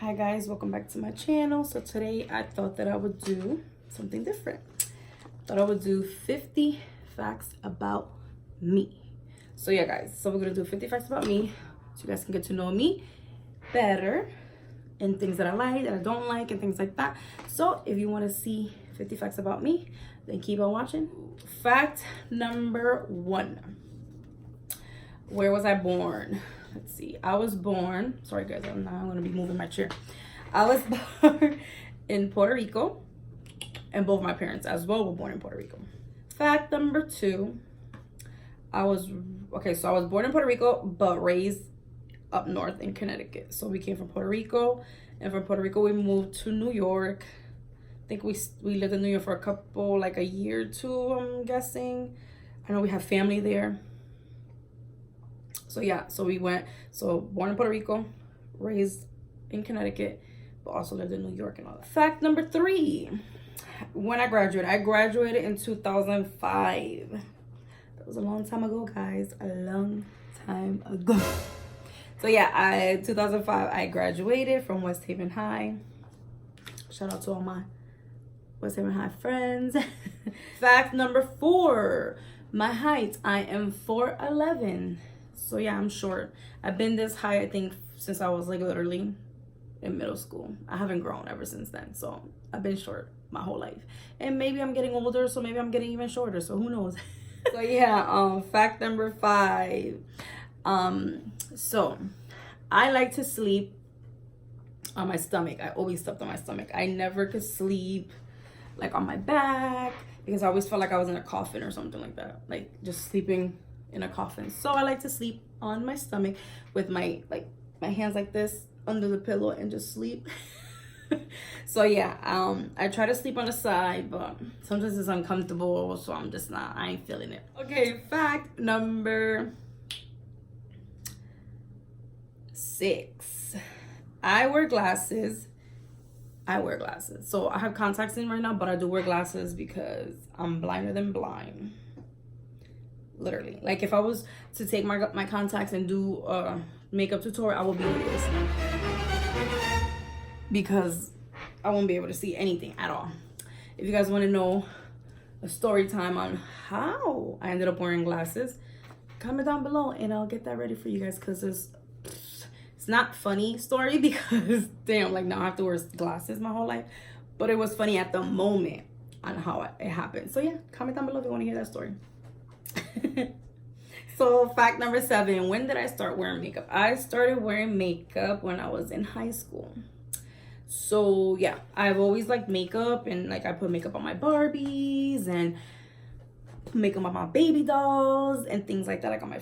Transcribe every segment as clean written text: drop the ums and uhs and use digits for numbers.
Hi guys, welcome back to my channel. So today I thought that I would do something different. Thought I would do 50 facts about me. So yeah guys, so we're gonna do 50 facts about me so you guys can get to know me better and things that I like, that I don't like, and things like that. So if you want to see 50 facts about me, then keep on watching. Fact number 1. Where was I born? Let's see. I was born, sorry guys, I'm gonna be moving my chair. I was born in Puerto Rico, and both my parents as well were born in Puerto Rico. Fact number 2, I was born in Puerto Rico, but raised up north in Connecticut. So we came from Puerto Rico, and from Puerto Rico we moved to New York. I think we lived in New York for a couple, like a year or two, I'm guessing. I know we have family there. So yeah, so born in Puerto Rico, raised in Connecticut, but also lived in New York and all that. Fact number 3, when I graduated in 2005. That was a long time ago, guys, a long time ago. So yeah, 2005, I graduated from West Haven High. Shout out to all my West Haven High friends. Fact number 4, my height, I am 4'11". So yeah, I'm short. I've been this high, I think, since I was like literally in middle school. I haven't grown ever since then. So I've been short my whole life. And maybe I'm getting older, so maybe I'm getting even shorter. So who knows? So yeah, fact number 5. So I like to sleep on my stomach. I always slept on my stomach. I never could sleep like on my back because I always felt like I was in a coffin or something like that. Like just sleeping in a coffin. So I like to sleep on my stomach with my hands like this under the pillow and just sleep. So yeah, I try to sleep on the side, but sometimes it's uncomfortable, so I ain't feeling it. Okay, fact number 6. I wear glasses. So I have contacts in right now, but I do wear glasses because I'm blinder than blind. Literally, like if I was to take my contacts and do a makeup tutorial, I will be like this because I won't be able to see anything at all. If you guys want to know a story time on how I ended up wearing glasses, comment down below and I'll get that ready for you guys, because it's not funny story because damn, like now I have to wear glasses my whole life, but it was funny at the moment on how it happened. So yeah, comment down below if you want to hear that story. So fact number 7, when did I start wearing makeup? I started wearing makeup when I was in high school. So yeah, I've always liked makeup, and like I put makeup on my Barbies and makeup on my baby dolls and things like that, like on my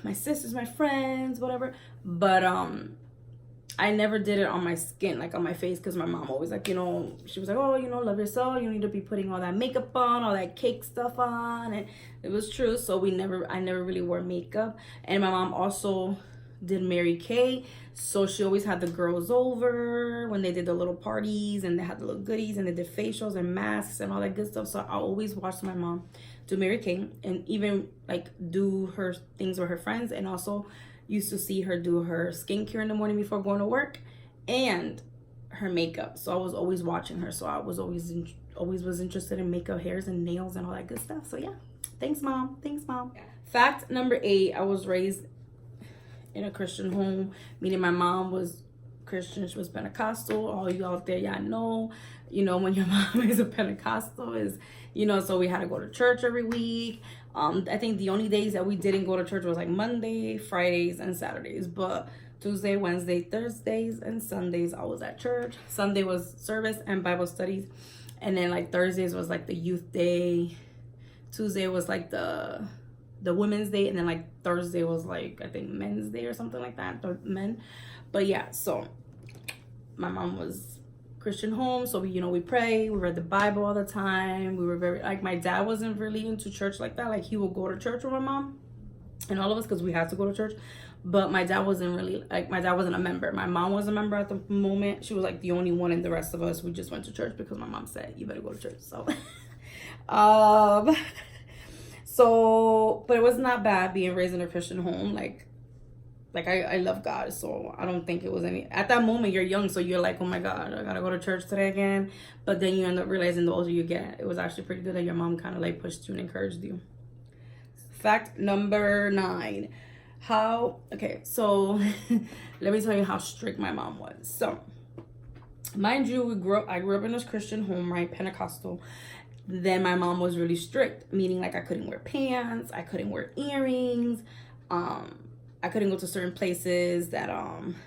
my sisters, my friends, whatever. But I never did it on my skin, like on my face, because my mom always like, she was like, oh, love yourself. You don't need to be putting all that makeup on, all that cake stuff on. And it was true. So I never really wore makeup. And my mom also did Mary Kay. So she always had the girls over when they did the little parties, and they had the little goodies, and they did facials and masks and all that good stuff. So I always watched my mom do Mary Kay, and even like do her things with her friends, and also used to see her do her skincare in the morning before going to work and her makeup. So I was always watching her. So I was always was interested in makeup, hairs, and nails and all that good stuff. So yeah, thanks mom. Yeah. Fact number 8, I was raised in a Christian home, meaning my mom was Christian. She was Pentecostal. All you out there, y'all know, when your mom is a Pentecostal is, so we had to go to church every week. I think the only days that we didn't go to church was like Monday, Fridays, and Saturdays. But Tuesday, Wednesday, Thursdays, and Sundays I was at church. Sunday was service and Bible studies. And then like Thursdays was like the youth day. Tuesday was like the women's day. And then like Thursday was like, I think, men's day or something like that, the men. But yeah, so my mom was Christian home, so we pray, we read the Bible all the time. We were very, like, my dad wasn't really into church like that. Like, he would go to church with my mom and all of us because we had to go to church, but my dad wasn't really, like, my dad wasn't a member. My mom was a member at the moment. She was like the only one, and the rest of us, we just went to church because my mom said you better go to church. So but it was not bad being raised in a Christian home. Like, like I love God, so I don't think it was any. At that moment, you're young, so you're like, oh my God, I gotta go to church today again. But then you end up realizing the older you get, it was actually pretty good that your mom kind of like pushed you and encouraged you. Fact number 9. Okay, so let me tell you how strict my mom was. So, mind you, I grew up in this Christian home, right? Pentecostal. Then my mom was really strict, meaning like I couldn't wear pants, I couldn't wear earrings, I couldn't go to certain places that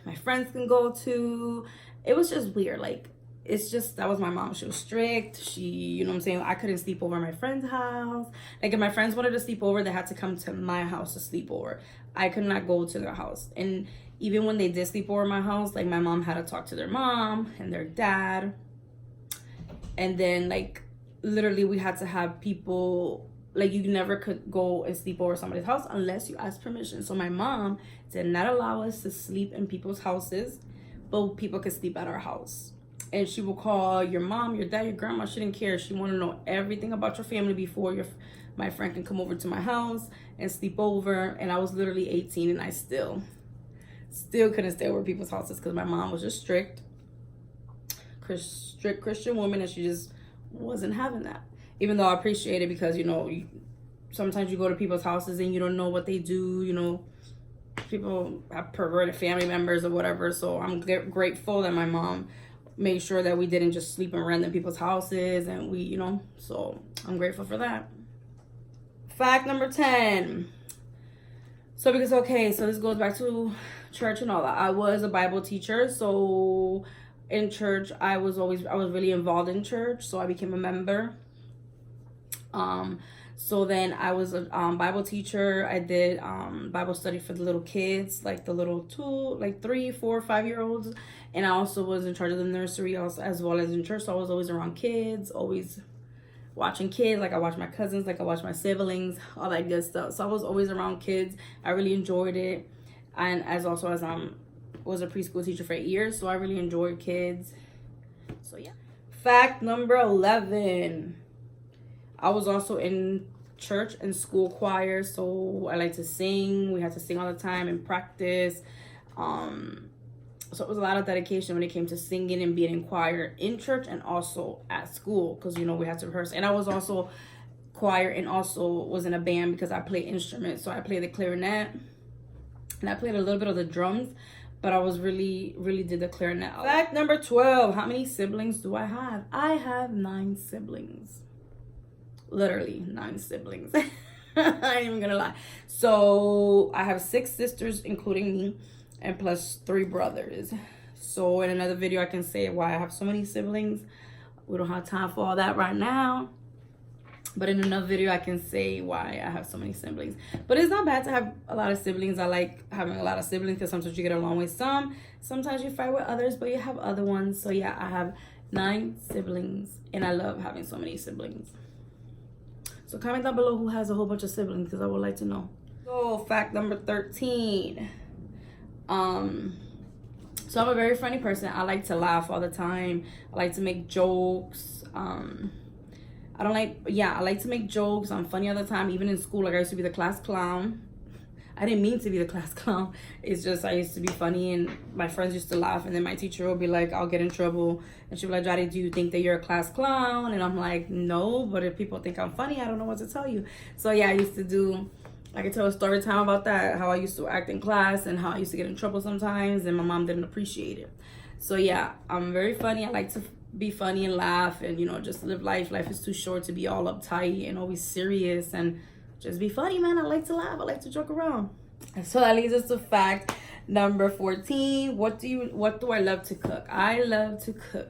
my friends can go to. It was just weird. Like, it's just, that was my mom. She was strict. She, you know what I'm saying? I couldn't sleep over at my friend's house. Like, if my friends wanted to sleep over, they had to come to my house to sleep over. I could not go to their house. And even when they did sleep over at my house, like, my mom had to talk to their mom and their dad. And then, like, literally we had to have people, like, you never could go and sleep over somebody's house unless you asked permission. So my mom did not allow us to sleep in people's houses, but people could sleep at our house. And she will call your mom, your dad, your grandma. She didn't care. She wanted to know everything about your family before my friend can come over to my house and sleep over. And I was literally 18 and I still couldn't stay over people's houses because my mom was just strict Christian woman, and she just wasn't having that. Even though I appreciate it because, you know, sometimes you go to people's houses and you don't know what they do, you know. People have perverted family members or whatever. So I'm grateful that my mom made sure that we didn't just sleep in random people's houses, and we, you know, so I'm grateful for that. Fact number 10. So because, okay, so this goes back to church and all that. I was a Bible teacher, so in church, I was really involved in church, so I became a member. So then I was a Bible teacher. I did Bible study for the little kids, like the little 3, 4, 5-year-olds. And I also was in charge of the nursery also, as well as in church. So I was always around kids, always watching kids. Like, I watched my cousins, like I watched my siblings, all that good stuff. So I was always around kids. I really enjoyed it. And as was a preschool teacher for 8 years, so I really enjoyed kids. So yeah. Fact number 11. I was also in church and school choir, so I like to sing. We had to sing all the time and practice. So it was a lot of dedication when it came to singing and being in choir in church and also at school, because, you know, we had to rehearse. And I was also choir and also was in a band because I play instruments. So I played the clarinet and I played a little bit of the drums, but I was really did the clarinet. Fact number 12. How many siblings do I have? I have 9 siblings. Literally 9 siblings. I ain't even gonna lie. So I have 6 sisters, including me, and plus 3 brothers. So in another video, I can say why I have so many siblings. We don't have time for all that right now. But in another video, I can say why I have so many siblings. But it's not bad to have a lot of siblings. I like having a lot of siblings because sometimes you get along with some. Sometimes you fight with others, but you have other ones. So yeah, I have 9 siblings, and I love having so many siblings. So comment down below who has a whole bunch of siblings, because I would like to know. So fact number 13. So I'm a very funny person. I like to laugh all the time. I like to make jokes. I like to make jokes. I'm funny all the time. Even in school, like, I used to be the class clown. I didn't mean to be the class clown. It's just I used to be funny, and my friends used to laugh, and then my teacher would be like, I'll get in trouble, and she'd be like, Jody, do you think that you're a class clown? And I'm like, no, but if people think I'm funny, I don't know what to tell you. So yeah, I could tell a story time about that, how I used to act in class and how I used to get in trouble sometimes, and my mom didn't appreciate it. So yeah, I'm very funny. I like to be funny and laugh and, you know, just live life. Life is too short to be all uptight and always serious, and just be funny, man. I like to laugh. I like to joke around. So that leads us to fact number 14. What do I love to cook? I love to cook.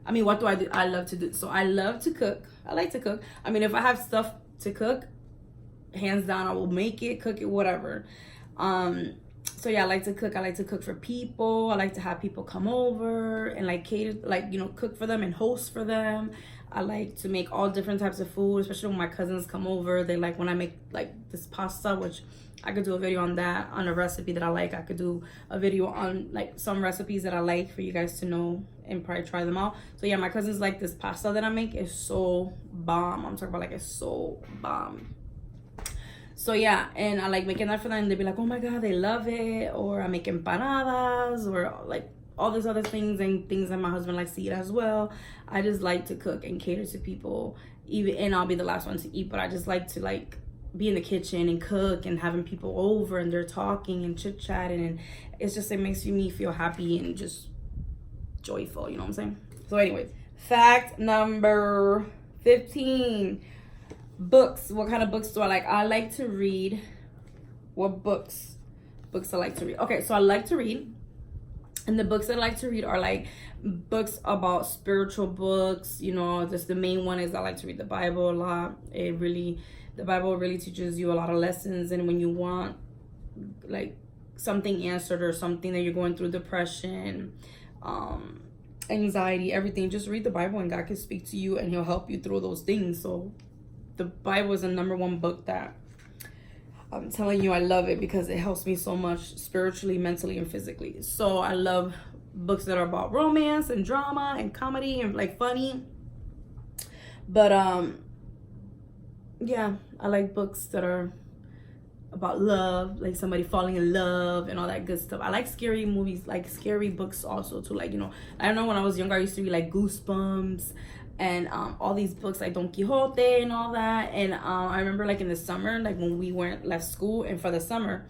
I mean, what do I do? I love to do. So I love to cook. I like to cook. I mean, if I have stuff to cook, hands down, I will make it, cook it, whatever. So yeah, I like to cook. I like to cook for people. I like to have people come over and like cater, like, you know, cook for them and host for them. I like to make all different types of food, especially when my cousins come over. They like when I make like this pasta, which I could do a video on that, on a recipe that I like. I could do a video on like some recipes that I like for you guys to know and probably try them out. So yeah, my cousins like this pasta that I make is so bomb. I'm talking about, like, it's so bomb. So yeah, and I like making that for them, and they'd be like, oh my god, they love it. Or I make empanadas, or like all these other things, and things that my husband likes to eat as well. I just like to cook and cater to people, even, and I'll be the last one to eat, but I just like to like be in the kitchen and cook and having people over, and they're talking and chit-chatting, and it's just, it makes me feel happy and just joyful, you know what I'm saying? So anyways, fact number 15, books. What kind of books do I like? I like to read. What books I like to read? Okay, so I like to read, and the books I like to read are like books about spiritual books, you know. Just the main one is I like to read the Bible a lot. The Bible really teaches you a lot of lessons, and when you want like something answered, or something that you're going through, depression, anxiety, everything, just read the Bible and God can speak to you and he'll help you through those things. So the Bible is the #1 book that I'm telling you, I love it because it helps me so much spiritually, mentally, and physically. So I love books that are about romance and drama and comedy and like funny. But yeah, I like books that are about love, like somebody falling in love and all that good stuff. I like scary movies, like scary books also too. Like, you know, I don't know, when I was younger I used to read like Goosebumps and all these books like Don Quixote and all that. And I remember like in the summer, like when we weren't left school, and for the summer,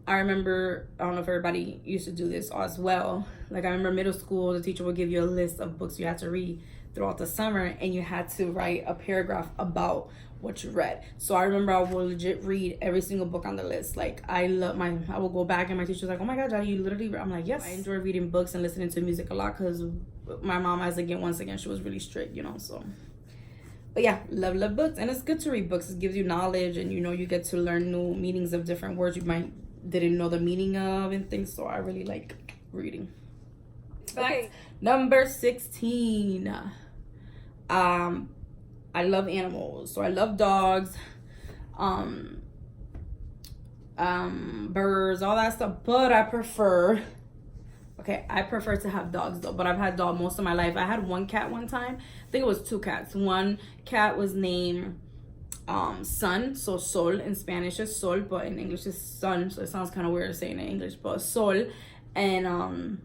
I remember, I don't know if everybody used to do this as well. Like I remember middle school, the teacher would give you a list of books you had to read throughout the summer, and you had to write a paragraph about what you read. So I remember I would legit read every single book on the list. Like I would go back, and my teacher's like, oh my god, Daddy, you literally read? I'm like, yes. I enjoy reading books and listening to music a lot, because my mom, once again, she was really strict, you know. So but yeah, love books. And it's good to read books. It gives you knowledge, and you know, you get to learn new meanings of different words you might didn't know the meaning of and things. So I really like reading. Okay. Number 16. I love animals. So I love dogs, birds, all that stuff. But I prefer to have dogs though. But I've had dogs most of my life. I had one cat one time. I think it was 2 cats. One cat was named Sun. So Sol in Spanish is Sol, but in English is Sun. So it sounds kind of weird saying it in English, but Sol. And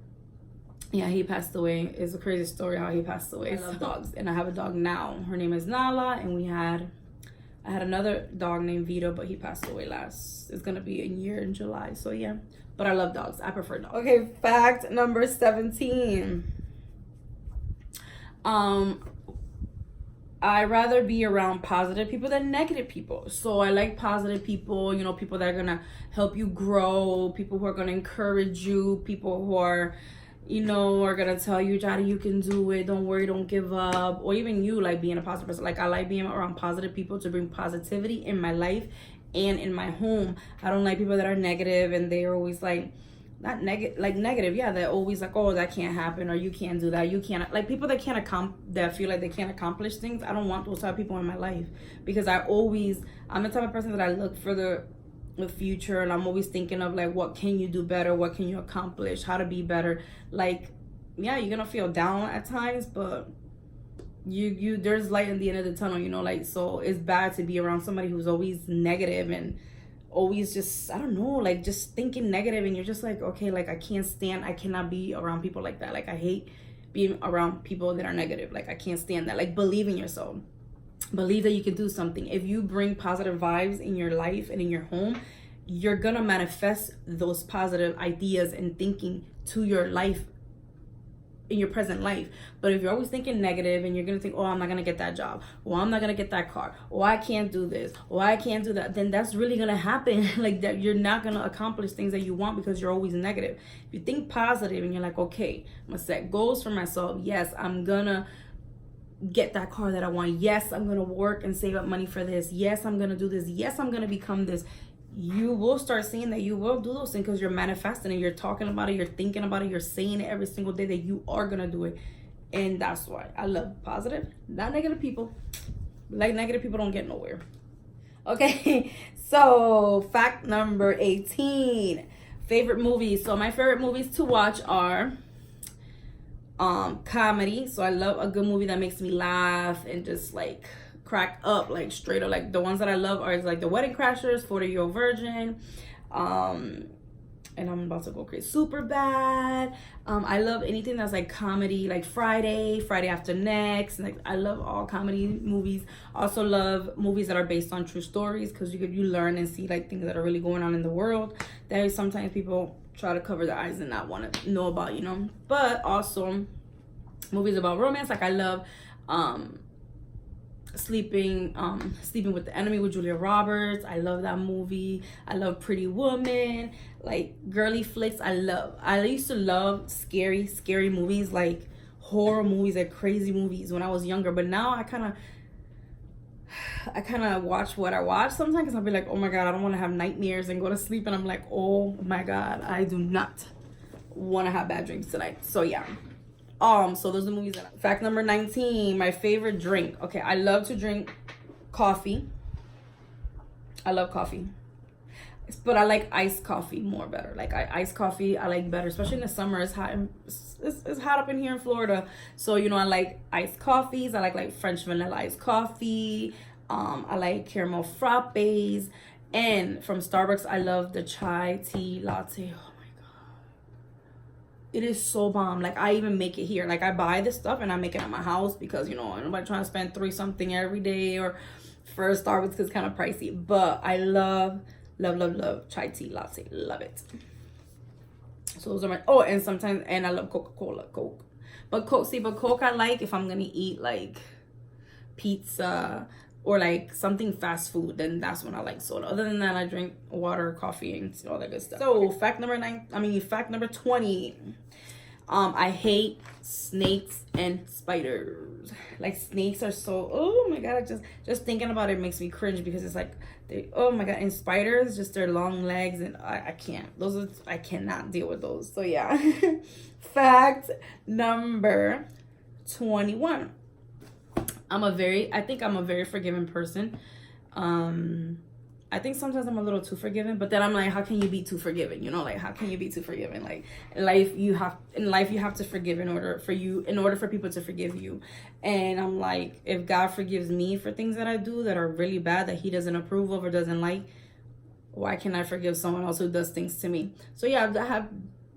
yeah, he passed away. It's a crazy story how he passed away. I love dogs, and I have a dog now. Her name is Nala, and I had another dog named Vito, but he passed away it's gonna be a year in July. So yeah, but I love dogs. I prefer dogs. Okay, fact number 17. I rather be around positive people than negative people. So I like positive people, you know, people that are gonna help you grow, people who are gonna encourage you, people who are, you know, are gonna tell you, Johnny, you can do it, don't worry, don't give up. Or even you, like being a positive person. Like I like being around positive people to bring positivity in my life and in my home. I don't like people that are negative, and they're always like, not negative, yeah, they're always like, oh, that can't happen, or you can't do that, you can't, like people that that feel like they can't accomplish things. I don't want those type of people in my life, because I'm the type of person that I look for the future, and I'm always thinking of like, what can you do better, what can you accomplish, how to be better. Like, yeah, you're gonna feel down at times, but you there's light in the end of the tunnel, you know. Like, so it's bad to be around somebody who's always negative and always just, I don't know, like just thinking negative, and you're just like, okay, like I cannot be around people like that. Like I hate being around people that are negative. Like I can't stand that. Like, believe in yourself. Believe that you can do something. If you bring positive vibes in your life and in your home, you're gonna manifest those positive ideas and thinking to your life, in your present life. But if you're always thinking negative, and you're gonna think, oh, I'm not gonna get that job, or I'm not gonna get that car, or I can't do this, or I can't do that, then that's really gonna happen. Like that, you're not gonna accomplish things that you want, because you're always negative. If you think positive and you're like, okay, I'm gonna set goals for myself. Yes, I'm gonna get that car that I want. Yes, I'm gonna work and save up money for this. Yes, I'm gonna do this. Yes, I'm gonna become this. You will start seeing that you will do those things, because you're manifesting it, you're talking about it, you're thinking about it, you're saying it every single day that you are gonna do it. And that's why I love positive, not negative people. Like, negative people don't get nowhere. Okay, so fact number 18, favorite movies. So my favorite movies to watch are comedy. So I love a good movie that makes me laugh and just like crack up, like straight up. Like the ones that I love are like The Wedding Crashers, 40-Year-Old Virgin, and I'm about to go crazy, Superbad. I love anything that's like comedy, like Friday After Next. Like I love all comedy movies. Also love movies that are based on true stories, because you learn and see like things that are really going on in the world that sometimes people try to cover their eyes and not want to know about, you know. But also movies about romance. Like I love Sleeping with the Enemy with Julia Roberts. I love that movie. I love Pretty Woman, like girly flicks. I used to love scary movies, like horror movies, like crazy movies when I was younger. But now I kind of watch what I watch sometimes, because I'll be like, oh my god, I don't want to have nightmares and go to sleep, and I'm like, oh my god, I do not want to have bad dreams tonight. So yeah. So those are the movies that fact number 19, my favorite drink. Okay, I love to drink coffee. I love coffee, but I like iced coffee more better. Like iced coffee I like better, especially in the summer. It's hot. It's hot up in here in Florida, so you know I like iced coffees. I like French vanilla iced coffee. I like caramel frappes, and from Starbucks I love the chai tea latte. It is so bomb. Like I even make it here. Like I buy this stuff and I make it at my house, because you know nobody trying to spend $3 something every day or for Starbucks, because it's kind of pricey. But I love chai tea latte. Love it. So those are my and sometimes, and I love Coke. But Coke I like if I'm gonna eat like pizza or like something fast food, then that's when I like soda. Other than that, I drink water, coffee, and all that good stuff. So fact number 20. I hate snakes and spiders. Like snakes are so, oh my god, just thinking about it makes me cringe, because it's like oh my god. And spiders, just their long legs, and I can't. I cannot deal with those. So yeah. Fact number 21. I think I'm a very forgiving person. I think sometimes I'm a little too forgiving, but then I'm like, how can you be too forgiving? You know, like how can you be too forgiving? Like in life you have to forgive in order for people to forgive you. And I'm like, if God forgives me for things that I do that are really bad, that he doesn't approve of or doesn't like, why can't I forgive someone else who does things to me? So yeah, I have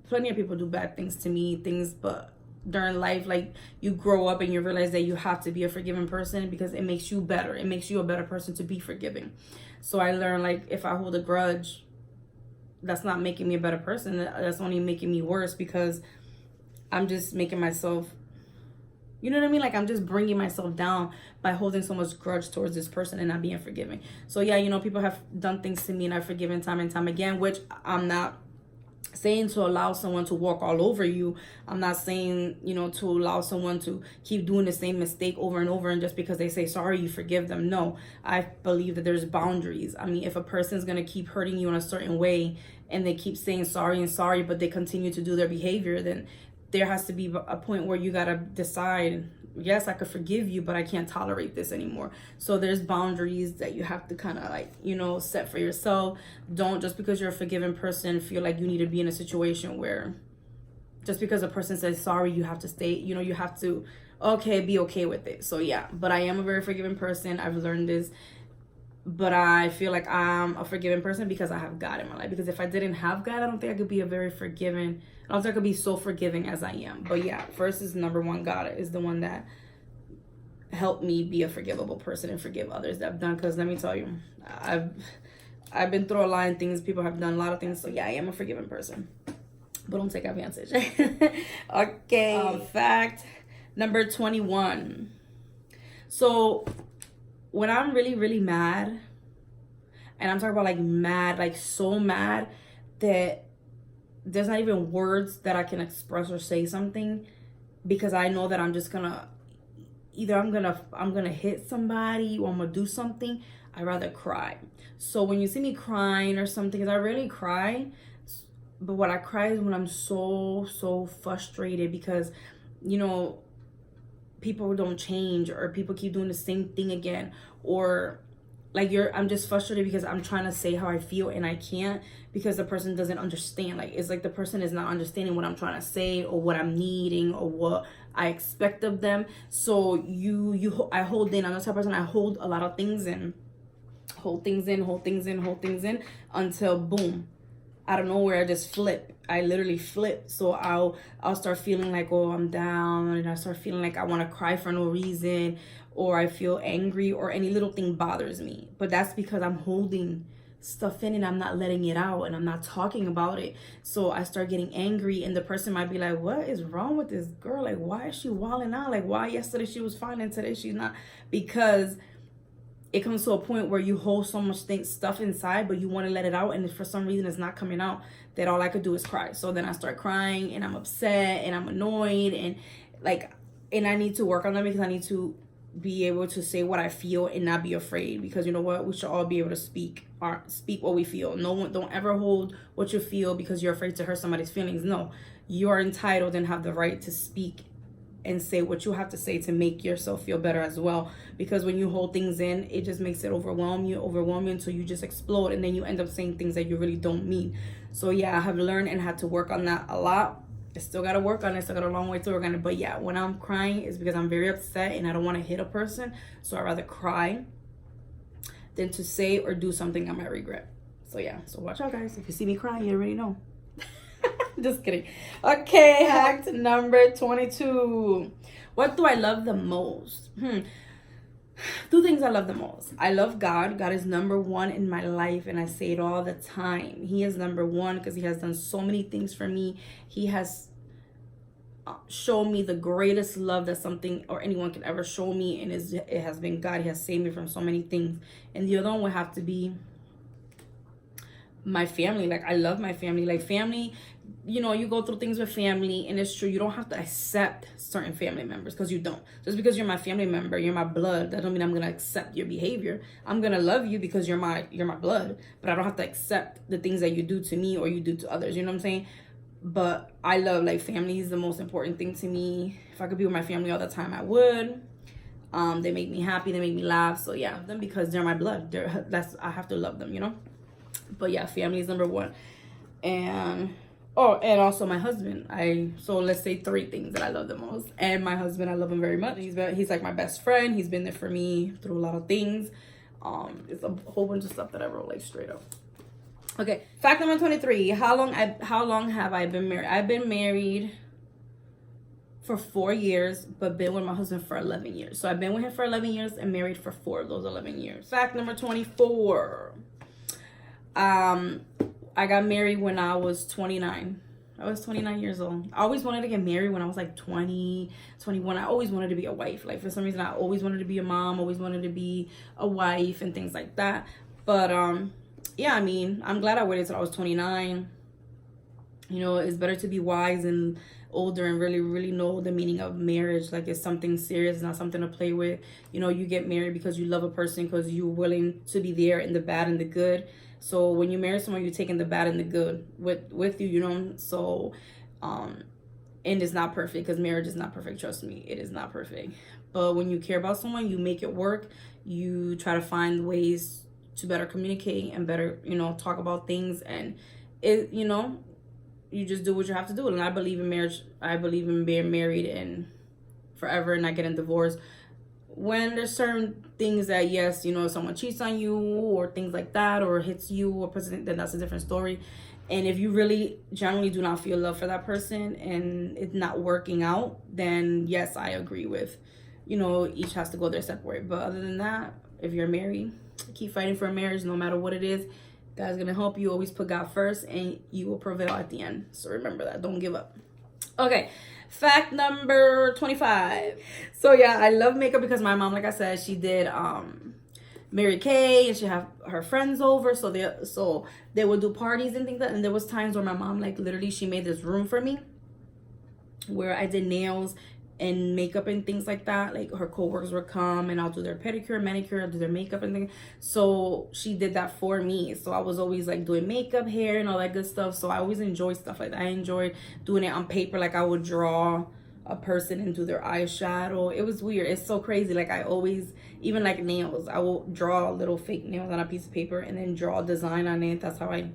plenty of people do bad things to me, but during life, like you grow up and you realize that you have to be a forgiving person, because it makes you better. It makes you a better person to be forgiving. So I learned, like, if I hold a grudge, that's not making me a better person. That's only making me worse, because I'm just making myself, you know what I mean? Like I'm just bringing myself down by holding so much grudge towards this person and not being forgiving. So yeah, you know, people have done things to me and I've forgiven time and time again, which I'm not saying to allow someone to walk all over you. I'm not saying, you know, to allow someone to keep doing the same mistake over and over, and just because they say sorry, you forgive them. No, I believe that there's boundaries. I mean, if a person's going to keep hurting you in a certain way and they keep saying sorry, but they continue to do their behavior, then there has to be a point where you got to decide, yes, I could forgive you, but I can't tolerate this anymore. So there's boundaries that you have to kind of like, you know, set for yourself. Don't, just because you're a forgiving person, feel like you need to be in a situation where just because a person says sorry, you have to stay, you know, you have to, be okay with it. So yeah, but I am a very forgiving person. I've learned this, but I feel like I'm a forgiving person because I have God in my life. Because if I didn't have God, I don't think I could be I don't think I could be so forgiving as I am. But yeah, first is number one, God is the one that helped me be a forgivable person and forgive others that I've done. Because let me tell you, I've been through a lot of things. People have done a lot of things. So yeah, I am a forgiving person. But don't take advantage. Okay, fact number 21. So when I'm really, really mad, and I'm talking about like mad, like so mad that there's not even words that I can express or say something, because I know that I'm just gonna, either I'm gonna hit somebody or I'm gonna do something. I'd rather cry. So when you see me crying or something, because I rarely cry, but what I cry is when I'm so frustrated because, you know, people don't change, or people keep doing the same thing again, or like I'm just frustrated because I'm trying to say how I feel and I can't, because the person doesn't understand. Like, it's like the person is not understanding what I'm trying to say or what I'm needing or what I expect of them. So I hold in. I'm the type of person, I hold a lot of things in, hold things in until boom, out of nowhere I just flip. I literally flip. So I'll start feeling like, oh, I'm down, and I start feeling like I want to cry for no reason, or I feel angry, or any little thing bothers me. But that's because I'm holding stuff in and I'm not letting it out and I'm not talking about it. So I start getting angry, and the person might be like, what is wrong with this girl? Like, why is she wilding out? Like, why yesterday she was fine and today she's not? Because it comes to a point where you hold so much stuff inside, but you want to let it out, and for some reason it's not coming out, that all I could do is cry. So then I start crying, and I'm upset, and I'm annoyed, and I need to work on that, because I need to be able to say what I feel and not be afraid, because you know what, we should all be able to speak what we feel. No one, don't ever hold what you feel because you're afraid to hurt somebody's feelings. No, you are entitled and have the right to speak and say what you have to say to make yourself feel better as well. Because when you hold things in, it just makes it overwhelm you until you just explode, and then you end up saying things that you really don't mean. So yeah, I have learned and had to work on that a lot. I still got to work on it. Still got a long way to work on it. But yeah, when I'm crying, it's because I'm very upset and I don't want to hit a person. So I'd rather cry than to say or do something I might regret. So yeah, so watch out, guys. If you see me crying, you already know. Just kidding. Okay, hack number 22. What do I love the most? Two things I love the most. I love God. God is number one in my life, and I say it all the time. He is number one because he has done so many things for me. He has shown me the greatest love that something or anyone can ever show me, and it has been God. He has saved me from so many things. And the other one would have to be my family. Like, I love my family. Like, family, you know, you go through things with family, and it's true, you don't have to accept certain family members, because you don't. Just because you're my family member, you're my blood, that don't mean I'm gonna accept your behavior. I'm gonna love you because you're my blood, but I don't have to accept the things that you do to me or you do to others. You know what I'm saying? But I love, like, family is the most important thing to me. If I could be with my family all the time, I would. They make me happy, they make me laugh. So yeah, them, because they're my blood. I have to love them, you know. But yeah, family is number one. And also my husband. So let's say 3 things that I love the most. And my husband, I love him very much. He's like my best friend. He's been there for me through a lot of things. It's a whole bunch of stuff that I wrote, like, straight up. Okay, fact number 23. How long have I been married? I've been married for 4 years, but been with my husband for 11 years. So I've been with him for 11 years and married for 4 of those 11 years. Fact number 24. I got married when I was 29. I was 29 years old. I always wanted to get married when I was like 20, 21. I always wanted to be a wife. Like, for some reason, I always wanted to be a mom, always wanted to be a wife and things like that. But, yeah, I mean, I'm glad I waited till I was 29. You know, it's better to be wise and older and really, really know the meaning of marriage. Like, it's something serious, it's not something to play with. You know, you get married because you love a person, because you're willing to be there in the bad and the good. So when you marry someone, you're taking the bad and the good with you, you know. So, and it's not perfect, because marriage is not perfect. Trust me, it is not perfect. But when you care about someone, you make it work. You try to find ways to better communicate and better, you know, talk about things. And it, you know, you just do what you have to do. And I believe in marriage. I believe in being married and forever and not getting divorced. When there's certain things that, yes, you know, if someone cheats on you or things like that, or hits you or person, then that's a different story. And if you really generally do not feel love for that person and it's not working out, then yes, I agree with, you know, each has to go their separate way. But other than that, if you're married, keep fighting for a marriage no matter what it is. God's gonna help you. Always put God first and you will prevail at the end. So remember that. Don't give up. Okay. Fact number 25. So yeah, I love makeup because my mom, like I said, she did Mary Kay, and she have her friends over, so they would do parties and things like that. And there was times where my mom, like, literally, she made this room for me where I did nails and makeup and things like that. Like, her coworkers would come and I'll do their pedicure, manicure, I'll do their makeup and things. So she did that for me. So I was always like doing makeup, hair, and all that good stuff. So I always enjoyed stuff like that. I enjoyed doing it on paper. Like, I would draw a person and do their eyeshadow. It was weird. It's so crazy. Like I always, even like nails, I will draw little fake nails on a piece of paper and then draw a design on it. That's how I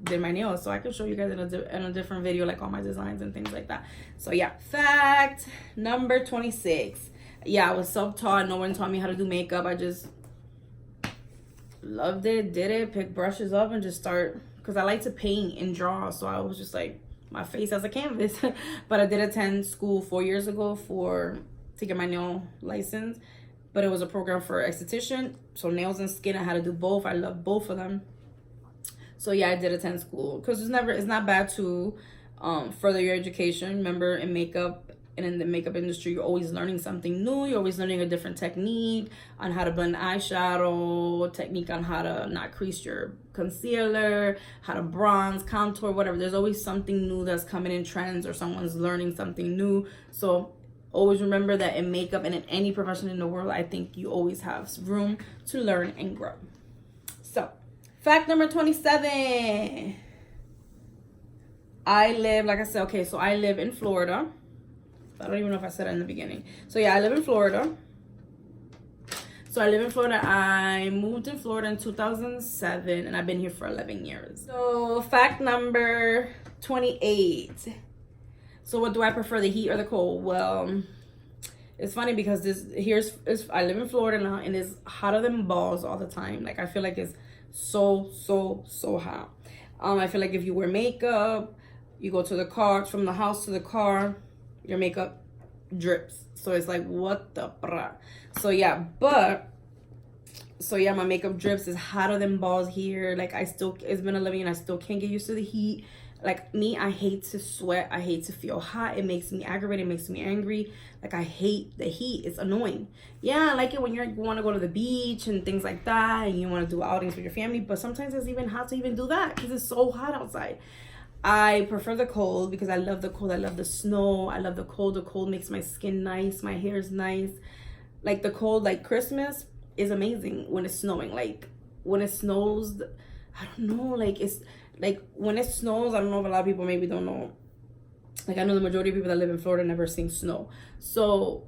did my nails. So I can show you guys in a different video, like all my designs and things like that. So yeah, fact number 26. Yeah, I was self-taught. No one taught me how to do makeup. I just loved it, did it, pick brushes up and just start, because I like to paint and draw. So I was just like, my face as a canvas. But I did attend school 4 years ago to get my nail license, but it was a program for esthetician, so nails and skin. I had to do both. I love both of them. So yeah, I did attend school, because it's not bad to further your education. Remember, in makeup and in the makeup industry, you're always learning something new. You're always learning a different technique on how to blend eyeshadow, technique on how to not crease your concealer, how to bronze, contour, whatever. There's always something new that's coming in trends, or someone's learning something new. So always remember that in makeup and in any profession in the world, I think you always have room to learn and grow. So fact number 27. I live, like I said, okay, so I live in Florida. I don't even know if I said it in the beginning. So yeah, I live in Florida. I moved in Florida in 2007, and I've been here for 11 years. So fact number 28. So what do I prefer, the heat or the cold? Well, it's funny because I live in Florida now, and it's hotter than balls all the time. Like I feel like it's so hot. I feel like if you wear makeup, you go to the car, from the house to the car, your makeup drips. So it's like, what the brah. So yeah, my makeup drips. Is hotter than balls here. Like it's been 11 years and I still can't get used to the heat. Like me, I hate to sweat. I hate to feel hot. It makes me aggravated. It makes me angry. Like I hate the heat. It's annoying. Yeah, I like it when you want to go to the beach and things like that, and you want to do outings with your family. But sometimes it's even hot to even do that because it's so hot outside. I prefer the cold because I love the cold. I love the snow. I love the cold. The cold makes my skin nice. My hair is nice. Like the cold, like Christmas is amazing when it's snowing. Like when it snows, I don't know, like it's like when it snows, I don't know if a lot of people maybe don't know. Like I know the majority of people that live in Florida never seen snow. So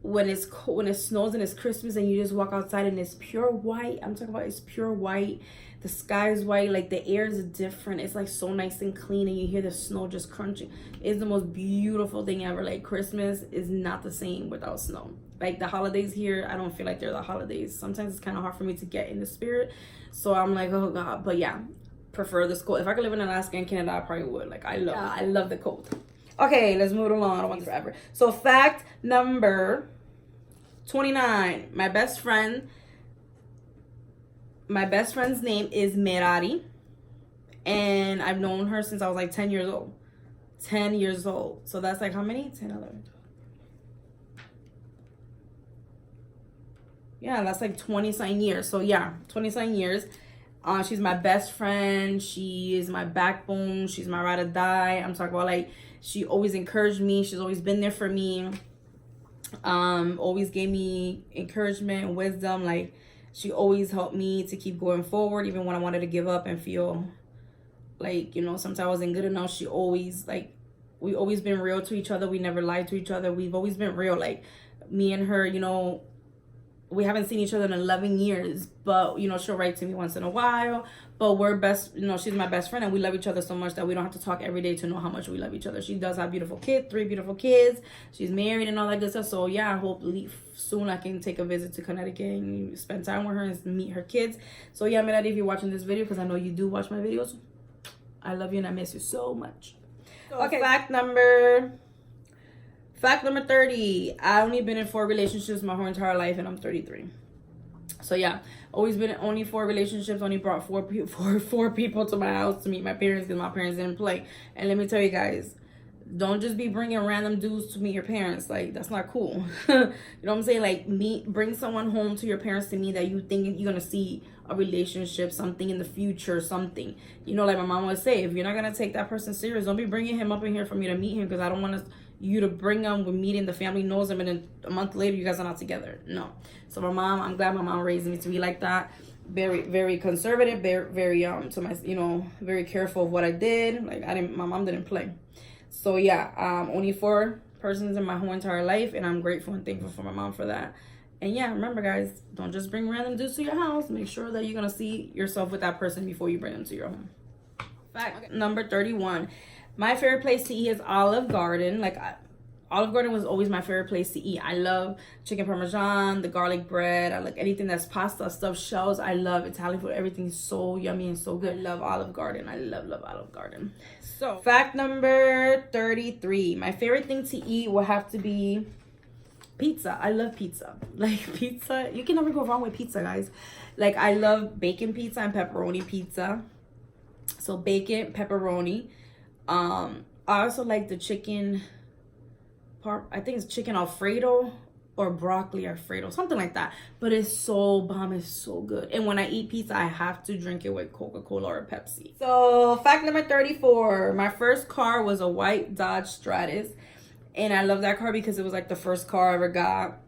when it's cold, when it snows and it's Christmas and you just walk outside and it's pure white. I'm talking about it's pure white. The sky is white, like the air is different. It's like so nice and clean, and you hear the snow just crunching. It's the most beautiful thing ever. Like Christmas is not the same without snow. Like the holidays here, I don't feel like they're the holidays. Sometimes it's kind of hard for me to get in the spirit. So I'm like, oh God. But yeah, prefer the cold. If I could live in Alaska and Canada, I probably would. Like I love the cold. Okay, let's move along. I don't want this forever. So fact number 29. My best friend's name is Merari, and I've known her since I was like 10 years old. 10 years old. So that's like how many? 10, 11. Yeah, that's like 20-something years. So yeah, 20-something years. She's my best friend. She is my backbone. She's my ride or die. I'm talking about like, she always encouraged me. She's always been there for me. Always gave me encouragement and wisdom. Like, she always helped me to keep going forward, even when I wanted to give up and feel like, you know, sometimes I wasn't good enough. She always, like, we always been real to each other. We never lied to each other. We've always been real. Like, me and her, you know, we haven't seen each other in 11 years, but, you know, she'll write to me once in a while. But we're best, you know, she's my best friend, and we love each other so much that we don't have to talk every day to know how much we love each other. She does have beautiful kids, 3 beautiful kids. She's married and all that good stuff. So yeah, hopefully soon I can take a visit to Connecticut and spend time with her and meet her kids. So yeah, Miradi, if you're watching this video, because I know you do watch my videos, I love you and I miss you so much. Okay, fact number 30. I've only been in 4 relationships my whole entire life, and I'm 33. So yeah, always been in only 4 relationships. Only brought four people to my house to meet my parents because my parents didn't play. And let me tell you guys, don't just be bringing random dudes to meet your parents. Like, that's not cool. You know what I'm saying? Like, bring someone home to your parents to meet that you think you're gonna see a relationship, something in the future, something. You know, like my mom would say, if you're not gonna take that person serious, don't be bringing him up in here for me to meet him, because I don't want you to bring them with meeting, the family knows them, and then a month later you guys are not together. No. So my mom, I'm glad my mom raised me to be like that. Very, very conservative, very to my, you know, very careful of what I did. Like, my mom didn't play. So yeah, only 4 persons in my whole entire life, and I'm grateful and thankful for my mom for that. And yeah, remember guys, don't just bring random dudes to your house. Make sure that you're gonna see yourself with that person before you bring them to your home. Fact number 31. My favorite place to eat is Olive Garden. Like, Olive Garden was always my favorite place to eat. I love chicken parmesan, the garlic bread. I like anything that's pasta, stuffed shells. I love Italian food. Everything's so yummy and so good. I love Olive Garden. I love Olive Garden. So, fact number 33. My favorite thing to eat will have to be pizza. I love pizza. Like, pizza, you can never go wrong with pizza, guys. Like, I love bacon pizza and pepperoni pizza. So, bacon, pepperoni. I also like the chicken... I think it's chicken Alfredo or broccoli Alfredo, something like that. But it's so bomb, it's so good. And when I eat pizza, I have to drink it with Coca-Cola or Pepsi. So fact number 34, my first car was a white Dodge Stratus. And I love that car because it was like the first car I ever got.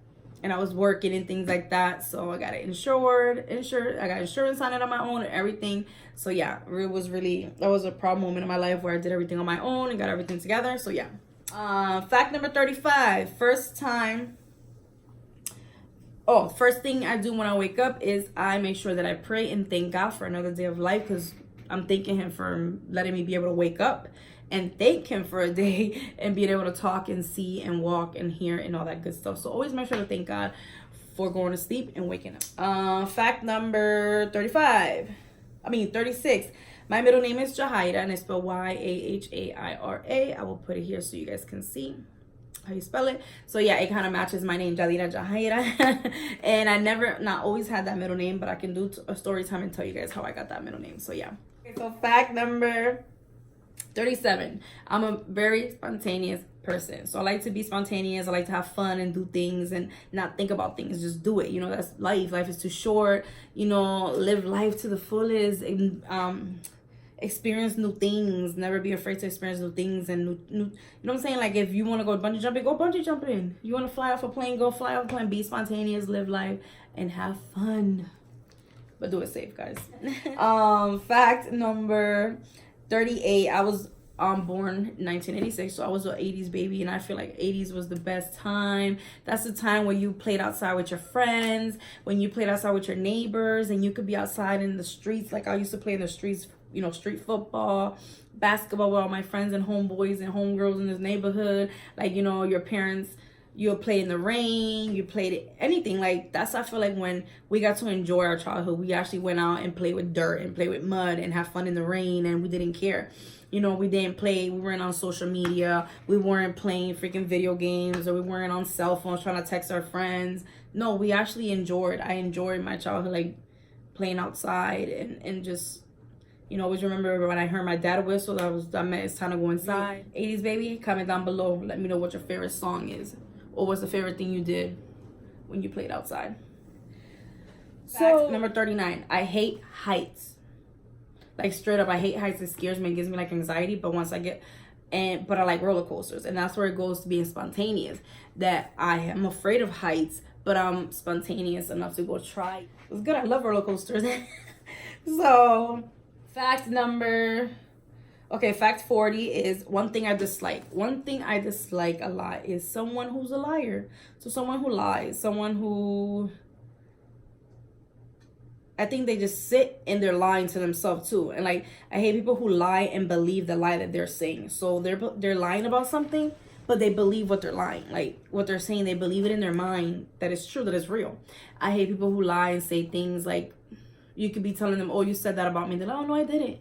And I was working and things like that. So I got it insured. I got insurance on it on my own and everything. So yeah, it was really, that was a proud moment in my life where I did everything on my own and got everything together. So yeah. Fact number 35, first thing I do when I wake up is I make sure that I pray and thank God for another day of life, because I'm thanking him for letting me be able to wake up and thank him for a day and being able to talk and see and walk and hear and all that good stuff. So always make sure to thank God for going to sleep and waking up. Fact number 36. My middle name is Jahaira, and it's spelled Yahaira. I will put it here so you guys can see how you spell it. So yeah, it kind of matches my name, Jalina Jahaira. And I not always had that middle name, but I can do a story time and tell you guys how I got that middle name. So yeah. Okay, so fact number 37. I'm a very spontaneous person. So I like to be spontaneous. I like to have fun and do things and not think about things. Just do it. You know, that's life. Life is too short. You know, live life to the fullest. And, experience new things. Never be afraid to experience new things and new you know what I'm saying? Like, if you want to go bungee jumping, go bungee jumping. You want to fly off a plane, go fly off a plane. Be spontaneous, live life, and have fun. But do it safe, guys. Fact number 38. I was born in 1986, so I was an 80s baby, and I feel like 80s was the best time. That's the time when you played outside with your friends, when you played outside with your neighbors, and you could be outside in the streets. Like, I used to play in the streets, you know, street football, basketball with all my friends and homeboys and homegirls in this neighborhood. Like, you know, your parents, you'll play in the rain, you played anything. Like, that's, I feel like, when we got to enjoy our childhood. We actually went out and played with dirt and played with mud and have fun in the rain, and we didn't care. You know, we weren't on social media, we weren't playing freaking video games, or we weren't on cell phones trying to text our friends. No, we actually I enjoyed my childhood, like playing outside and just, you know, always remember when I heard my dad whistle, that meant it's time to go inside. 80s baby, comment down below. Let me know what your favorite song is, or what's the favorite thing you did when you played outside. So, number 39, I hate heights. Like, straight up, I hate heights. It scares me. It gives me like anxiety. But but I like roller coasters, and that's where it goes to being spontaneous. That I am afraid of heights, but I'm spontaneous enough to go try. It's good. I love roller coasters. So, fact 40 is one thing I dislike. One thing I dislike a lot is someone who's a liar. So someone who lies, someone who, I think they just sit and they're lying to themselves too. And like, I hate people who lie and believe the lie that they're saying. So they're lying about something, but they believe what they're lying. Like, what they're saying, they believe it in their mind that it's true, that it's real. I hate people who lie and say things like, you could be telling them, oh, you said that about me. They're like, oh, no, I didn't.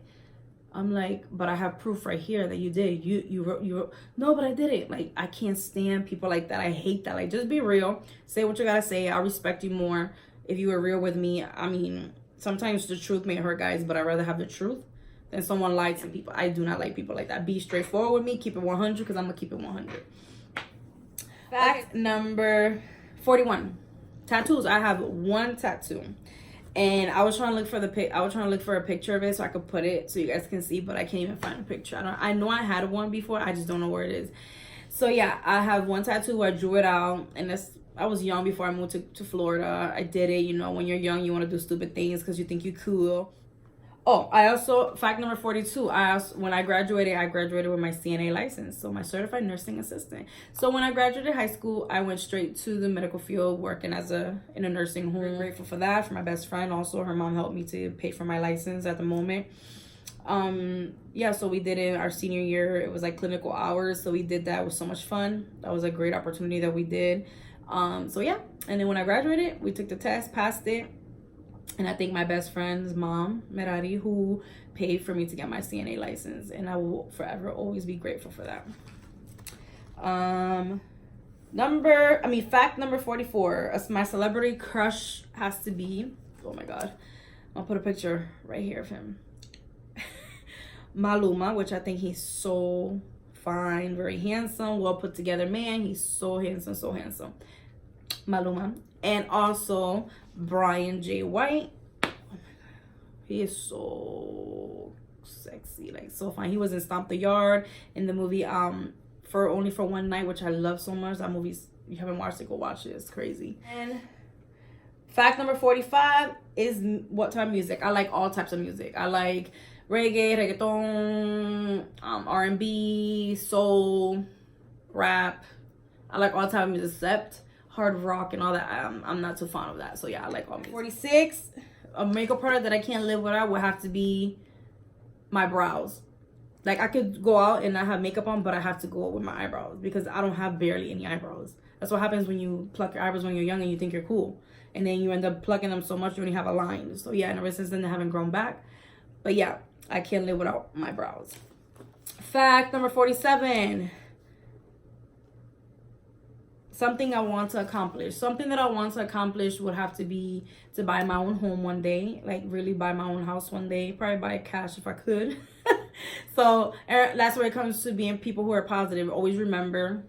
I'm like, but I have proof right here that you did. You wrote, no, but I didn't. Like, I can't stand people like that. I hate that. Like, just be real. Say what you gotta say. I'll respect you more if you were real with me. I mean, sometimes the truth may hurt, guys, but I'd rather have the truth than someone lie to people. I do not like people like that. Be straightforward with me. Keep it 100, because I'm gonna keep it 100. Fact number 41. Tattoos. I have one tattoo. And I was trying to look for a picture of it so I could put it so you guys can see, but I can't even find a picture. I know I had one before, I just don't know where it is. So yeah, I have one tattoo. I drew it out, and I was young before I moved to Florida. I did it, you know, when you're young, you want to do stupid things because you think you're cool. Oh, I also, fact number 42, when I graduated with my CNA license, so my certified nursing assistant. So when I graduated high school, I went straight to the medical field, working in a nursing home. I'm grateful for that, for my best friend. Also, her mom helped me to pay for my license at the moment. Yeah, so we did it our senior year. It was like clinical hours, so we did that. It was so much fun. That was a great opportunity that we did. So yeah, and then when I graduated, we took the test, passed it. And I thank my best friend's mom, Merari, who paid for me to get my CNA license. And I will forever always be grateful for that. Fact number 44. My celebrity crush has to be, oh my God, I'll put a picture right here of him. Maluma, which I think he's so fine, very handsome, well put together man. He's so handsome, so handsome. Maluma. And also Brian J. White. Oh my God. He is so sexy, like so fine. He was in Stomp the Yard in the movie for Only for One Night, which I love so much. That movie's, you haven't watched it, go watch it. It's crazy. And fact number 45 is what type of music. I like all types of music. I like reggae, reggaeton, R&B, soul, rap. I like all types of music except hard rock and all that. I'm not too fond of that. So yeah, I like all music. 46, a makeup product that I can't live without would have to be my brows. Like I could go out and not have makeup on, but I have to go with my eyebrows because I don't have barely any eyebrows. That's what happens when you pluck your eyebrows when you're young and you think you're cool. And then you end up plucking them so much you only have a line. So yeah, and ever since then they haven't grown back. But yeah, I can't live without my brows. Fact number 47. Something I want to accomplish. Something that I want to accomplish would have to be to buy my own home one day. Like really buy my own house one day. Probably buy cash if I could. So that's where it comes to being people who are positive. Always remember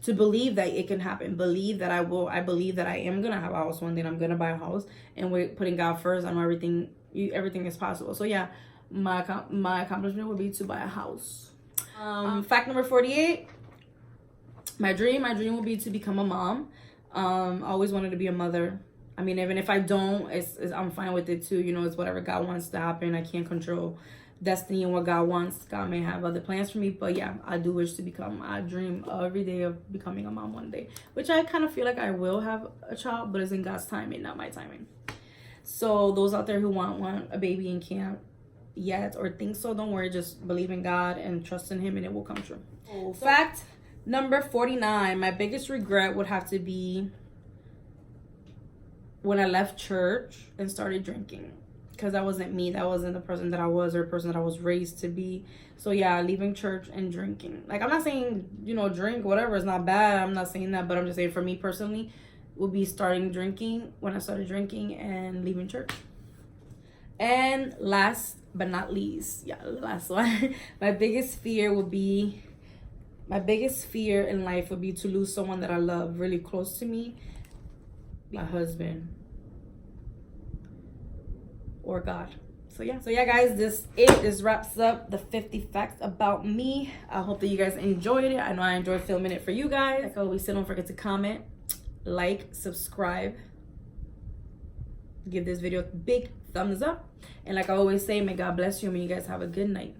to believe that it can happen. Believe that I will. I believe that I am going to have a house one day and I'm going to buy a house. And we're putting God first. I know everything is possible. So yeah, my accomplishment would be to buy a house. Fact number 48. My dream will be to become a mom. I always wanted to be a mother. I mean, even if I don't, I'm fine with it too. You know, it's whatever God wants to happen. I can't control destiny and what God wants. God may have other plans for me, but yeah, I do wish to become. I dream every day of becoming a mom one day, which I kind of feel like I will have a child, but it's in God's timing, not my timing. So those out there who want a baby and can't yet or think so, don't worry. Just believe in God and trust in Him, and it will come true. Fact number 49, my biggest regret would have to be when I left church and started drinking. Because that wasn't me. That wasn't the person that I was or the person that I was raised to be. So yeah, leaving church and drinking. Like I'm not saying, drink, whatever, it's not bad. I'm not saying that. But I'm just saying for me personally, would be starting drinking when I started drinking and leaving church. And last but not least, yeah, last one. My biggest fear in life would be to lose someone that I love really close to me. My husband. Or God. So yeah guys, this wraps up the 50 facts about me. I hope that you guys enjoyed it. I know I enjoyed filming it for you guys. Like always, don't forget to comment, like, subscribe, give this video a big thumbs up, and like I always say, may God bless you and may you guys have a good night.